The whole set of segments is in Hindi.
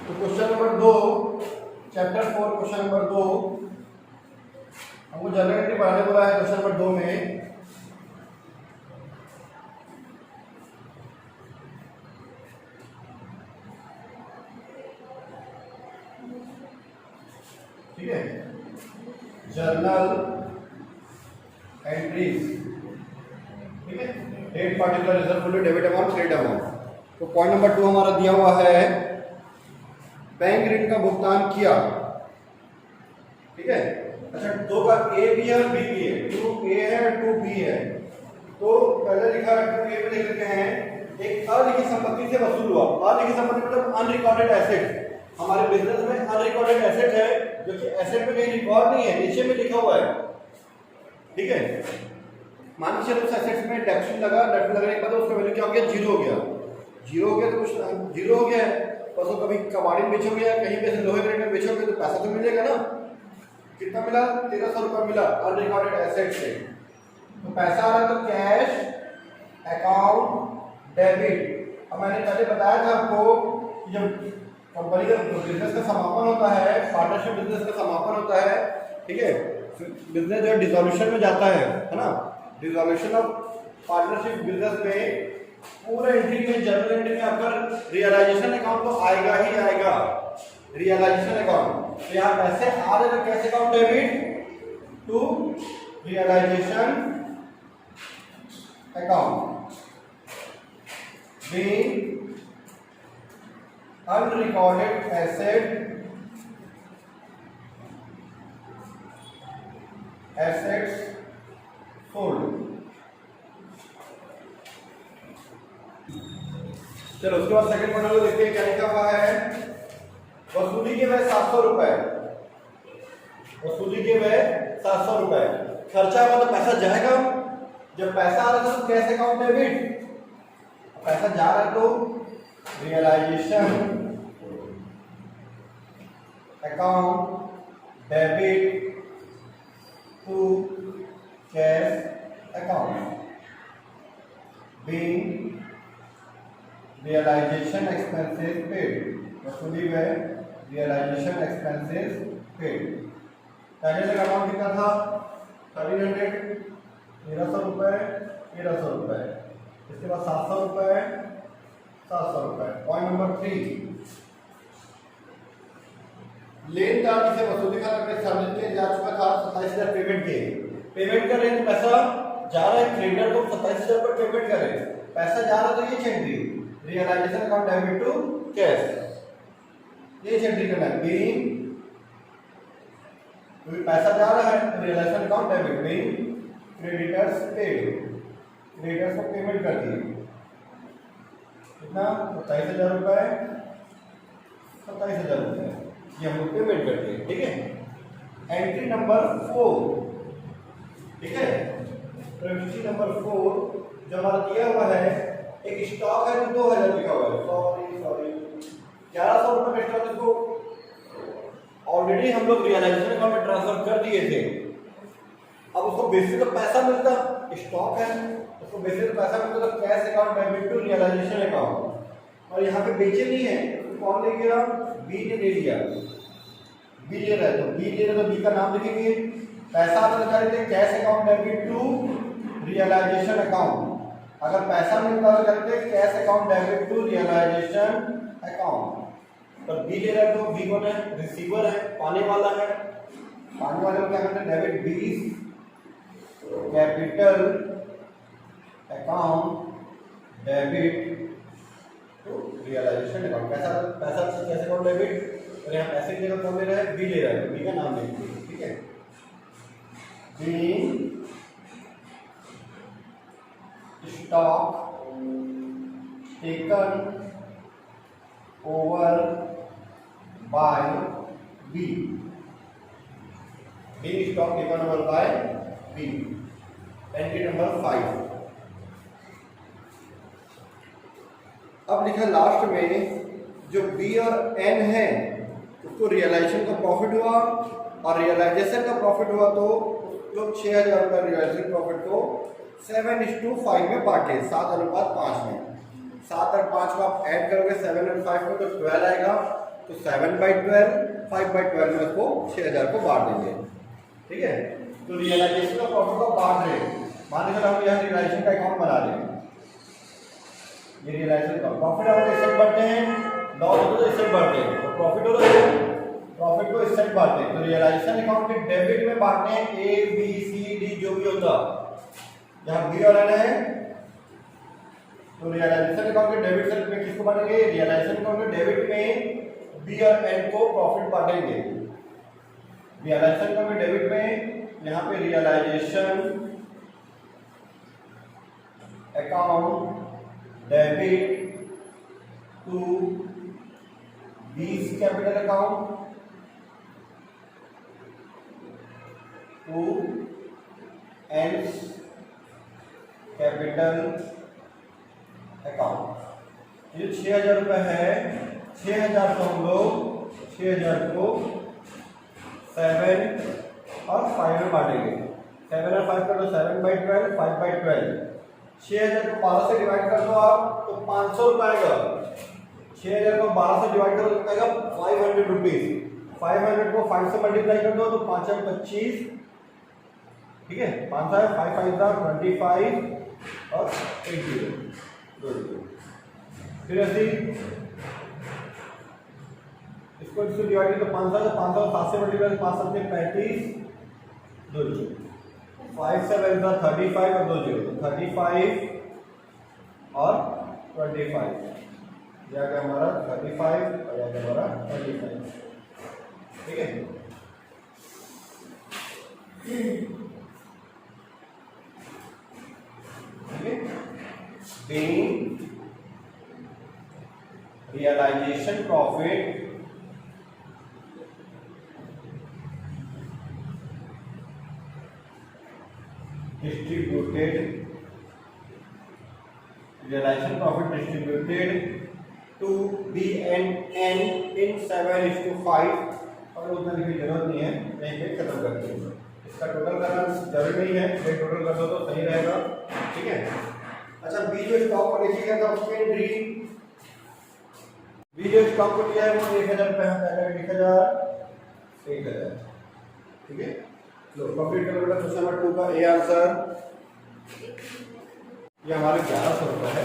तो question number 2, chapter 4 question number 2 हमको जनरल एंट्री पढ़ाने वाला है। क्वेश्चन नंबर 2 में ठीक है, जर्नल एंट्रीज, ठीक है, date particular reserve full debit amount credit amount. तो पॉइंट नंबर 2 हमारा दिया हुआ है, बैंक ऋण का भुगतान किया, ठीक है। अच्छा, दो का ए भी है और बी भी है, 2A है और 2B है। तो पहले लिखा है 2A में लिख लेते हैं, एक अलिखित संपत्ति से वसूल हुआ। अलिखित संपत्ति मतलब अनरिकॉर्डेड एसेट। हमारे बिजनेस में अनरिकॉर्डेड एसेट है जो कि एसेट में कहीं रिकॉर्ड नहीं है, नीचे में लिखा हुआ है, ठीक है। मान लीजिए उस एसेट्स में डेप्ट लगा, डेप्ट लगने के बाद उसका वैल्यू क्या हो गया, जीरो हो गया। जीरो हो गया तो कुछ जीरो हो गया है, तो उसको कभी कबाड़ी में बेचोगे या कहीं पे से लोहे ग्रेड में बेचोगे तो पैसा तो मिलेगा ना। कितना मिला, 1300 रुपया मिला अनरिकॉर्डेड एसेट से। तो पैसा आ रहा तो कैश अकाउंट डेबिट। अब मैंने पहले बताया था आपको कि जब कंपनी का बिजनेस का समापन होता है, पार्टनरशिप बिजनेस का समापन होता है, ठीक है, बिजनेस जो है डिसॉल्यूशन में जाता है ना। डिसॉल्यूशन ऑफ पार्टनरशिप बिजनेस में पूरे एंट्री में, जनरल एंट्री में आपका रियलाइजेशन अकाउंट तो आएगा ही आएगा, रियलाइजेशन अकाउंट। तो यहाँ पैसे आ रहे तो कैसे account debit to realisation account being unrecorded asset assets sold। चलो उसके बाद सेकंड पॉइंट देखते हैं क्या लिखा हुआ है। वसूली के वह 700 रुपए, वसूली के वह 700 रुपए। खर्चा हुआ तो पैसा जाएगा। जब पैसा आ रहा है तो कैश अकाउंट डेबिट, पैसा जा रहा है तो realisation account debit to cash account being realisation expenses paid. वसूली में रियलाइजेशन एक्सपेंसेस पेड। पहले तक अमाउंट कितना था, 1300, 1300 रुपए, 1300 रुपए। इसके बाद 700 रुपए, 700 रुपए। पॉइंट नंबर 3, लेनदार से वसूली खाता के सामने जा चुका था 27,000 पेमेंट के। पेमेंट कर रहे हैं तो पैसा जा रहा है, क्रेडिटर को 27,000 पर पेमेंट कर रहे हैं, पैसा जा रहा तो ये entry realisation account debit to cash, ये एंट्री करना है। बीइंग, क्योंकि पैसा जा रहा है realisation account debit being creditors paid, creditors को पेमेंट कर दिए। कितना, 27,000 रुपए, 27,000 रुपए ये हम लोग पेमेंट करते हैं, ठीक है। एंट्री नंबर 4, ठीक है, तो एंट्री नंबर 4 जो हमारा दिया हुआ है, एक स्टॉक है जो 2000 लिखा हुआ है, सॉरी 1100 रुपए का स्टॉक, इसको ऑलरेडी हम लोग रियलाइजेशन अकाउंट में ट्रांसफर कर दिए थे। अब उसको बेसिस पे पैसा मिलता, स्टॉक है उसको बेसिस पे पैसा मिलता तो cash account debit to realisation account. और यहाँ पे बेचे नहीं है तो कौन ले गया, बी ने ले लिया। बी ले रहा है तो बी ले रहा है तो बी का नाम लिखेंगे। पैसा आता करते cash account debit to realisation account. अगर पैसा मिलता तो करते cash account debit to realisation account. तो बी ले रहा है तो बी कौन है, रिसीवर है, पाने वाला है। पाने वाले को क्या करते हैं, debit B capital account debit to realisation account. पैसा कैश अकाउंट डेबिट, और यहाँ पैसे की जगह कौन ले रहा है, बी ले रहा है, बी का नाम लिखिए, ठीक है। B stock taken over by B, B stock taken over by B. Entry number 5। अब लिखा लास्ट में जो बी और एन है उसको रियलाइजेशन का प्रॉफिट हुआ और रियलाइजेशन का प्रॉफिट हुआ तो लोग 6,000 रुपये रियलाइजेशन प्रॉफिट को 7:5 में बांटे, 7:5 में। 7 और 5 को आप ऐड करोगे 7 और 5 को तो 12 आएगा। तो 7/12, 5/12 में उसको 6000 को बांट देंगे। ठीक है, तो रियलाइजेशन ऑफ प्रॉफिट को बांट रहे हैं। मान लीजिए हम यहाँ रियलाइजेशन का अकाउंट बना रहे हैं, ये रियलाइजेशन का प्रॉफिट हम इससे बढ़ते हैं, लॉस हो तो इससे बढ़ते हैं, तो प्रॉफिट हो तो प्रॉफिट को इससे बांटते हैं। तो रियलाइजेशन अकाउंट के डेबिट में बांटने हैं ए बी सी डी जो भी होता, यहाँ बी और एन है, तो रियलाइजेशन अकाउंट के डेबिट साइड में किसको बांटेंगे? रियलाइजेशन अकाउंट के डेबिट में बी और एन को प्रॉफिट बांटेंगे। रियलाइजेशन अकाउंट के डेबिट में यहाँ पे realisation account debit to B's capital account to N's capital account. ये 6000 रुपये है, 6000 को हम लोग 6000 को 7 और 5 में बांटेंगे। 7 और 5 कर दो, 7/12, 5/12। 6000 को 12 से डिवाइड कर दो आप, तो 500 रुपये आएगा। 6000 को 12 से डिवाइड करो तो आएगा 500 रुपीज। 500 को 5 से मल्टीप्लाई कर दो तो 5 और 25, ठीक है, 5 5 5 25 और 80। फिर ऐसे इसको इससे डिवाइड तो 500 7 से मल्टीप्लाई 5 7 35 2 5 7 35 और 2 0 35 और 25, यह क्या हमारा 35 और यह क्या हमारा 25। ठीक है, being realization profit distributed, realization profit distributed to B and N in 7:5, और उतना लिखने की जरूरत नहीं है, यहीं पे खत्म करते हैं। इसका टोटल करना जरूरी नहीं है, ये टोटल कर दो तो सही रहेगा। ठीक है, अच्छा बी जो स्टॉक को लिखिएगा तो उसके एंट्री बी जो स्टॉक को लिया है वो 1000 रुपये है, पहले 1000। ठीक है, लो कंप्लीट कर बेटा। क्वेश्चन नंबर 2 का ए आंसर ये हमारे 1100 रुपये है।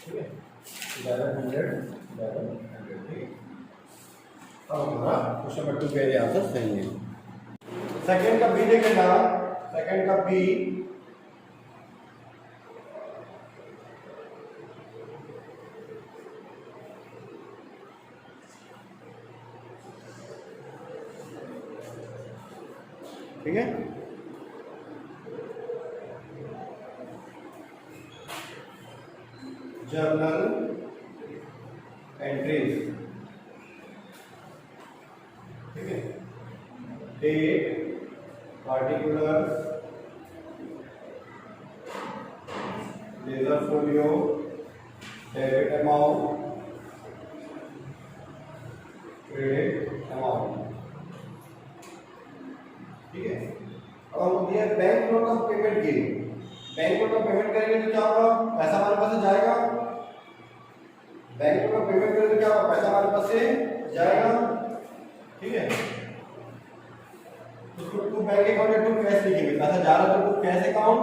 ठीक है, 1100। ठीक है, अब हमारा क्वेश्चन नंबर 2 का ए आंसर सही है। सेकंड का बी देखेगा, सेकंड का बी ठीक है, जर्नल एंट्रीज। ठीक है, date, particular, ledger folio, debit amount, credit amount. ठीक है, अब हमको दिया बैंक लोन का पेमेंट की, बैंक लोन का पेमेंट करेंगे तो क्या होगा? पैसा हमारे पास से जाएगा। बैंक लोन का पेमेंट करेंगे तो क्या होगा? पैसा हमारे पास से जाएगा। ठीक है, उसको टू बैंक अकाउंट या टू कैश लिखेंगे, पैसा जा रहा है तो to cash account,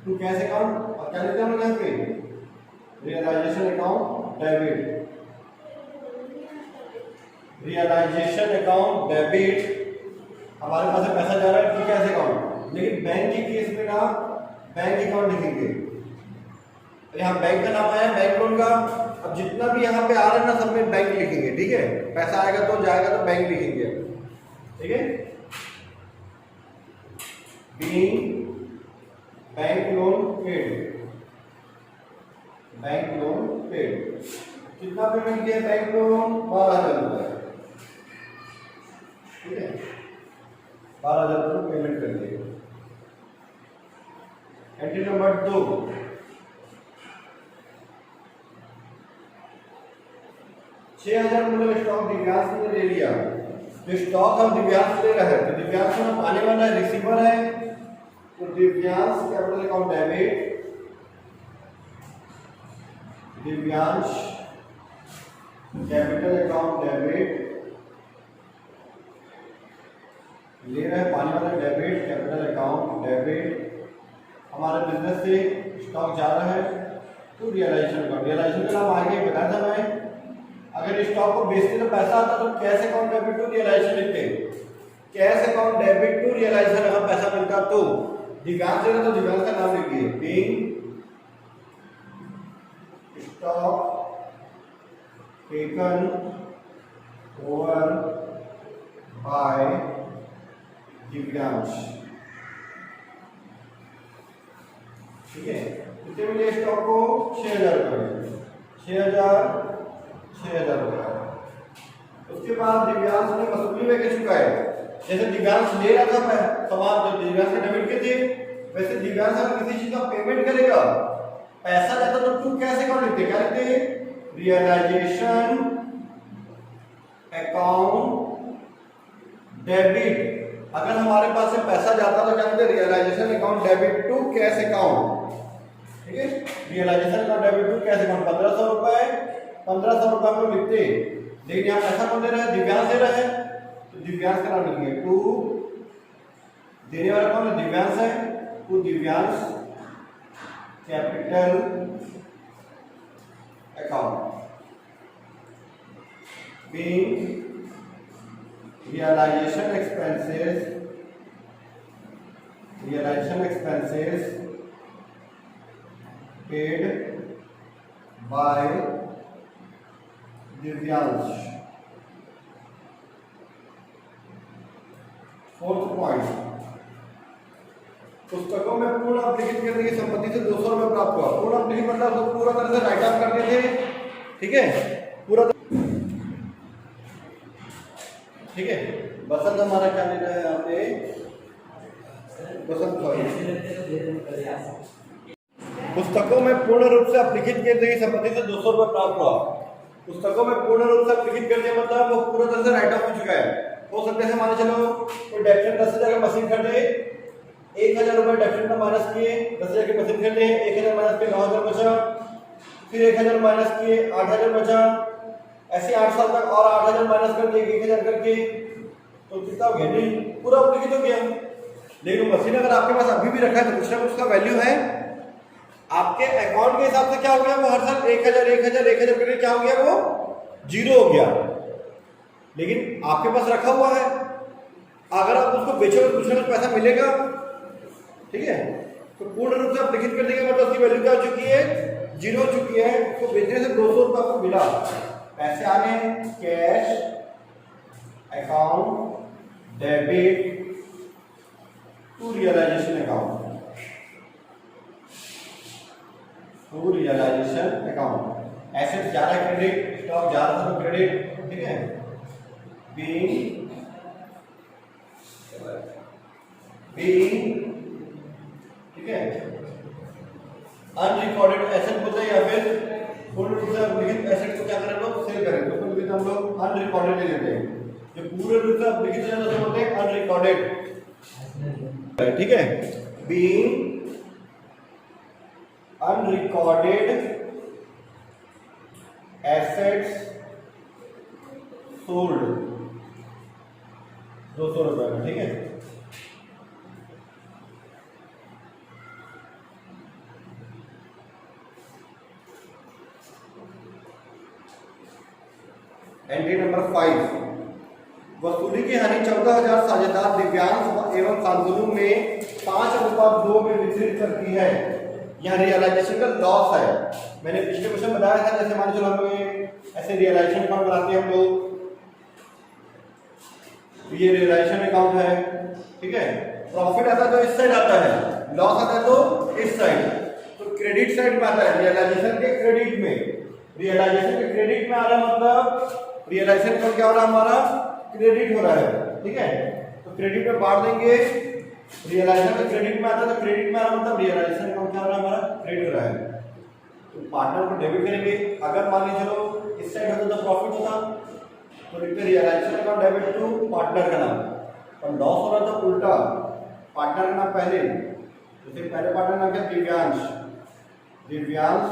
to cash account. और क्या लिखते हैं हम यहाँ पे? Realisation account debit, realisation account debit. हमारे पास से पैसा जा रहा है टू कैश अकाउंट, लेकिन बैंक के केस में ना बैंक अकाउंट लिखेंगे। यहाँ बैंक का नाम आया बैंक लोन का, अब जितना भी यहाँ पे आ रहा है ना सब में बैंक लिखेंगे। ठीक है, पैसा आएगा तो जाएगा तो बैंक लिखेंगे। ठीक है, being bank loan paid, bank loan paid. कितना पेमेंट किया बैंक लोन? 12,000 रुपये। ठीक है, 12,000 रुपये पेमेंट कर दिए। एंट्री नंबर 2, $6,000 स्टॉक दिव्यांश ने ले लिया। जो स्टॉक हम दिव्यांश ले रहे हैं तो दिव्यांश में आने वाला रिसीवर है, तो Divyansh capital account debit, Divyansh capital account debit ले रहे हैं, पानी वाला डेबिट, कैपिटल अकाउंट डेबिट, हमारे बिजनेस से स्टॉक जा रहा है तो रियलाइजेशन अकाउंट। रियलाइजेशन का नाम आगे बताया था मैं, अगर स्टॉक को बेचते तो पैसा आता तो cash account debit to realization लिखते, cash account debit to realization, अगर पैसा मिलता तो दिव्यांश है तो दिव्यांश का नाम लिखिए, being stock taken over bye Divyansh. ठीक है, कितने मिले स्टॉक को? 6000 रुपये, 6000 रुपये। उसके बाद दिव्यांश ने वसूली में क्या चुका है, जैसे दिव्यांश ले रहा था सामान, जो दिव्यांश के डेबिट के थे, वैसे दिव्यांश अगर किसी चीज का पेमेंट करेगा, पैसा जाता तो टू कैश अकाउंट लिखते, क्या लिखते? Realisation account debit. अगर हमारे पास से पैसा जाता तो क्या लिखते? Realisation account debit to cash account. ठीक है, realisation account debit to cash account 1500 रुपए, 1500 रुपए हम लोग लिखते, लेकिन यहाँ पैसा कौन दे रहा है? दिव्यांश दे रहा है, तो दिव्यांश का नाम लिखिए, टू, देने वाला कौन है? दिव्यांश है, to Divyansh capital account being realisation expenses paid by Divyansh. Fourth point, पुस्तकों में पूर्ण अपलिखित करने की संपत्ति से 200 रुपये प्राप्त हुआ। पूर्ण अपलिखित मतलब तो पूरा तरह से राइट ऑफ करने थे, ठीक है, पूरा। ठीक है, बसंत हमारा क्या ले रहा है यहाँ पे? बसंत पुस्तकों में पूर्ण रूप से अपलिखित किए गई संपत्ति से 200 रुपये प्राप्त हुआ। पुस्तकों में पूर्ण रूप से अपलिखित कर दिया मतलब वो पूरा तरह से राइट ऑफ हो चुका है। हो सकते हैं मान चलो कोई डेफिनेट 10,000 का मशीन खरीदे, 1000 रुपये डेफिनेट का माइनस किए, 10,000 की मशीन खरीदे, 1000 माइनस किए 9,000 बचा, फिर 1000 माइनस किए 8,000 बचा, ऐसे 8 साल तक और 8,000 माइनस कर दिए 1000 करके, तो कितना हो गया? नहीं, पूरा अपलिखित हो गया। लेकिन मशीन अगर आपके पास अभी भी रखा है तो कुछ ना कुछ उसका वैल्यू है, आपके अकाउंट के हिसाब से क्या हो गया? वो हर साल 1000 करके क्या हो गया? वो जीरो हो गया। लेकिन आपके पास रखा हुआ है, अगर आप उसको बेचोगे कुछ ना कुछ पैसा मिलेगा। ठीक है, तो पूर्ण रूप से अपलिखित कर देंगे मतलब उसकी वैल्यू क्या हो चुकी है? जीरो हो चुकी है। उसको बेचने से 200 रुपये आपको मिला, पैसे आ गए cash account debit to realisation account, to realisation account. Asset जा रहा है क्रेडिट, स्टॉक जा रहा था तो क्रेडिट। ठीक है, बीइंग ठीक है, अनरिकॉर्डेड एसेट बोलते हैं या फिर पूर्ण रूप से अपलिखित एसेट को क्या करें लोग? सेल करें, तो कुछ हम लोग अनरिकॉर्डेड ले लेते हैं। जो पूर्ण रूप से अपलिखित है तो बोलते हैं अनरिकॉर्डेड। ठीक है, बीइंग अनरिकॉर्डेड एसेट्स सोल्ड 200 रुपए में। ठीक है, एंट्री नंबर 5, वसूली की हानि 14,000 साझेदार दिव्यांश एवं शांतनु में 5:2 में वितरित करती है। यहाँ रियलाइजेशन का लॉस है। मैंने पिछले क्वेश्चन बताया था, जैसे मान चलो हम लोग ऐसे रियलाइजेशन अकाउंट बनाते हैं हम लोग, ये रियलाइजेशन अकाउंट है। ठीक है, प्रॉफिट आता है तो इस साइड आता है, लॉस आता है तो इस साइड, तो क्रेडिट साइड में आता है। रियलाइजेशन के क्रेडिट में, रियलाइजेशन के क्रेडिट में आ रहा है मतलब रियलाइजेशन का क्या हो रहा है? हमारा क्रेडिट हो रहा है। ठीक है, तो क्रेडिट में बांट देंगे, रियलाइजेशन का क्रेडिट में आता है तो क्रेडिट में आ रहा मतलब रियलाइजेशन का क्या हो रहा है? हमारा क्रेडिट हो रहा है। तो पार्टनर को डेबिट करेंगे। अगर मान लीजिए चलो इस साइड होता तो प्रॉफिट होता, तो लिखते realisation account debit to partner का नाम, और लॉस हो रहा था उल्टा, पार्टनर का नाम पहले, जैसे पहले पार्टनर नाम क्या? Divyansh, Divyansh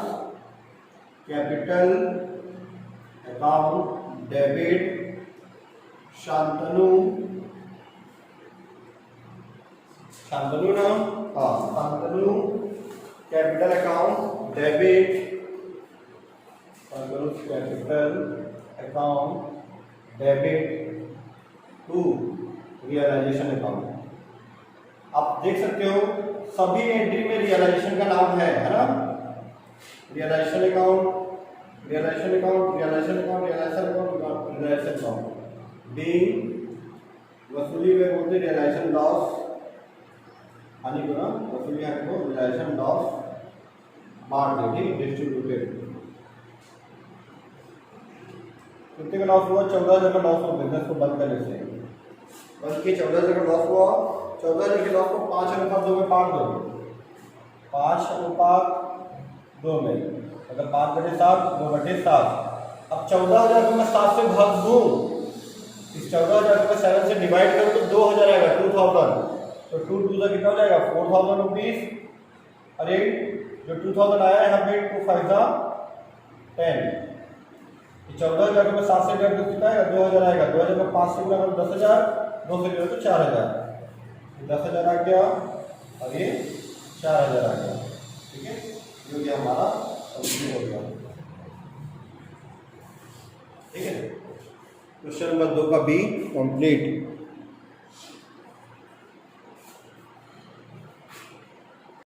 capital account debit Shantanu ना, हाँ Shantanu capital account debit, Shantanu capital account debit to realisation account. आप देख सकते हो सभी एंट्री में रियलाइजेशन का नाम है ना, realisation account, realisation account, realisation account, realisation account, realisation account. B वसूली में बोलते रियलाइजेशन लॉस, हानि को ना वसूली हानि को रियलाइजेशन लॉस बांट दे, ठीक डिस्ट्रीब्यूटेड। कितने का लॉस हुआ? 14,000 का लॉस हुआ बिजनेस को बंद करने से। बल्कि 14,000 का लॉस हुआ, 14,000 के लॉस को 5:2 में बांट दो, 5:2 में, मतलब 5/7, 2/7। अब 14,000 को मैं 7 से भाग दूं, इस 14,000 को मैं 7 से डिवाइड करूं तो 2,000 आएगा, 2,000। तो 2 2 कितना हो जाएगा? 4,000 रुपीज। अरे जो 2,000 आया यहाँ पे 2 5 10, 14,000 को मैं 7 से डिवाइड कितना आएगा? 2,000 आएगा। 2,000 को 5 से गुणा करो 10,000, 2 से गुणा तो 4,000, 10,000 आ गया और ये 4,000 आ गया, ठीक है। जो कि हमारा हो गया, ठीक है। क्वेश्चन नंबर 2 का बी कंप्लीट।